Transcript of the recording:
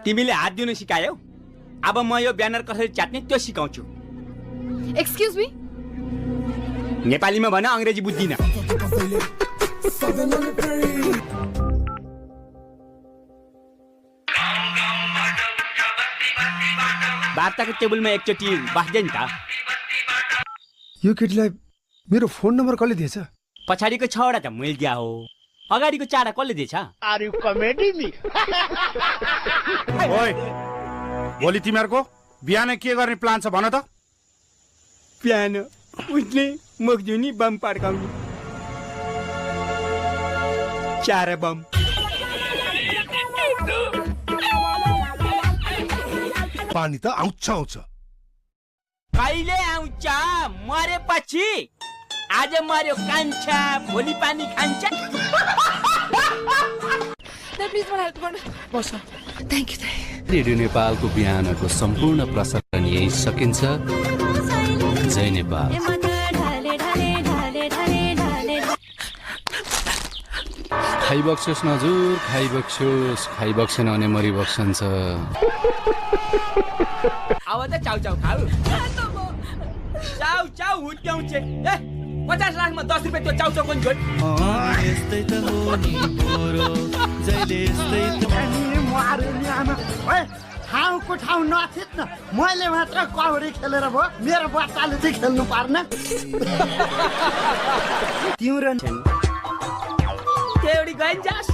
तिमीले हात दिनु सिकायौ, अब म यो ब्यानर कसरी च्यात्ने त्यो सिकाउँछु। एक्सक्युज मी, नेपालीमा भन, अंग्रेजी बुझ्दिन। वार्ताको टेबलमा एकचोटि बस्दै नि त। यो केटीलाई मेरो फोन नम्बर कसले दिएछ? पछाडिको 6 वटा त मैले दिया हो, अगाडिको 4 कसले दिएछ? Are you comedy me? ओइ, भोलि तिमीहरूको बिहान के गर्ने प्लान छ भन त? बिहान उठ्ने, मुख धुने, बम पड्काउने। 4 बम। पानी त आउँछ। कहिले आउँछ? मरेपछि। आज मर्यो कान्छा, भोलि पानी खान्छ। प्लिज मलाई हेल्प गर्नु। बस। Thank you. रेडियो नेपालको बिहानको सम्पूर्ण प्रसारण यही सकिन्छ। जय नेपाल। खाइबक्सोस् नजुर, खाइबक्सेन भने मरिबक्सन्छ। अब त चाउ चाउ खाऊ। चाउ चाउ हुट्याउँछ। 50 लाखमा 10 रुपियाँ त्यो चाउ चाउको झोट। यस्तै त हो नि पोरो, जहिले यस्तै त नि मारे नि आमा। ओए, ठाउँको ठाउँ नथित न, मैले मात्र कबड्डी खेलेर भयो, मेरो बच्चाले चाहिँ खेल्नु पर्न। तिम्रो एउटी गइन् जास।